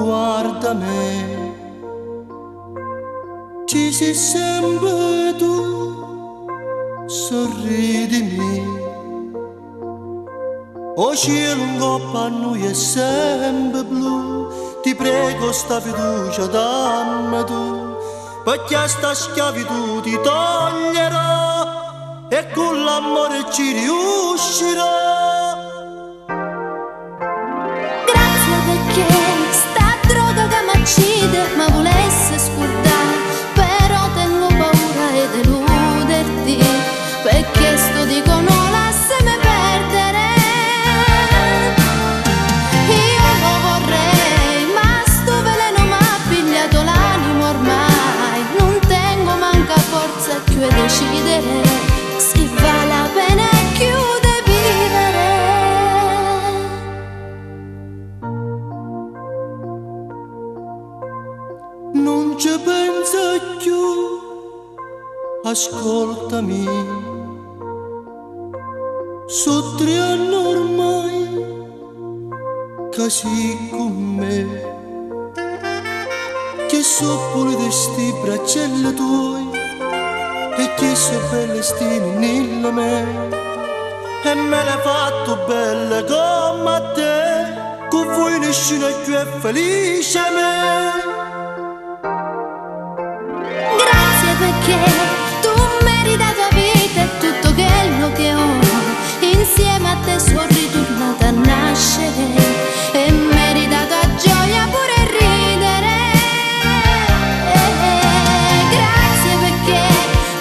guarda me, ci sei sempre tu, sorridimi. O cielo in coppa a noi è sempre blu, ti prego sta fiducia dammi tu, perché sta schiavitù ti toglierò e con l'amore ci riuscirò. Grazie perché sta droga che m'accide, ma volesse scordare, però tengo paura di deluderti, perché sto dicono lasciami perdere. Io lo vorrei, ma sto veleno m'ha pigliato l'animo ormai, non tengo manca forza più a decidere, si vale la pena più di vivere. Non ci pensa più, ascoltami, so 3 anni ormai che sei con me, che so pulite sti braccielli tuoi e che so belle stine nella me, e me l'hai fatto belle come a te, con voi nessuno più è felice a me. Grazie perché tu meriti la tua vita e tutto quello che ho, insieme a te sono ritornata a nascere e merita tua gioia pure ridere. Grazie perché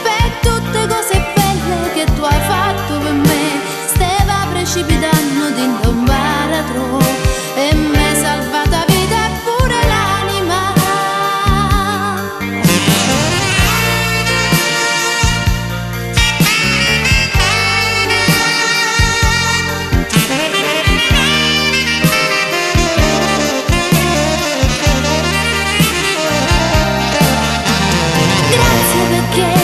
per tutte cose belle che tu hai fatto per me, stava precipitando dentro un baratro e mi hai salvato la vita e pure l'anima. Grazie perché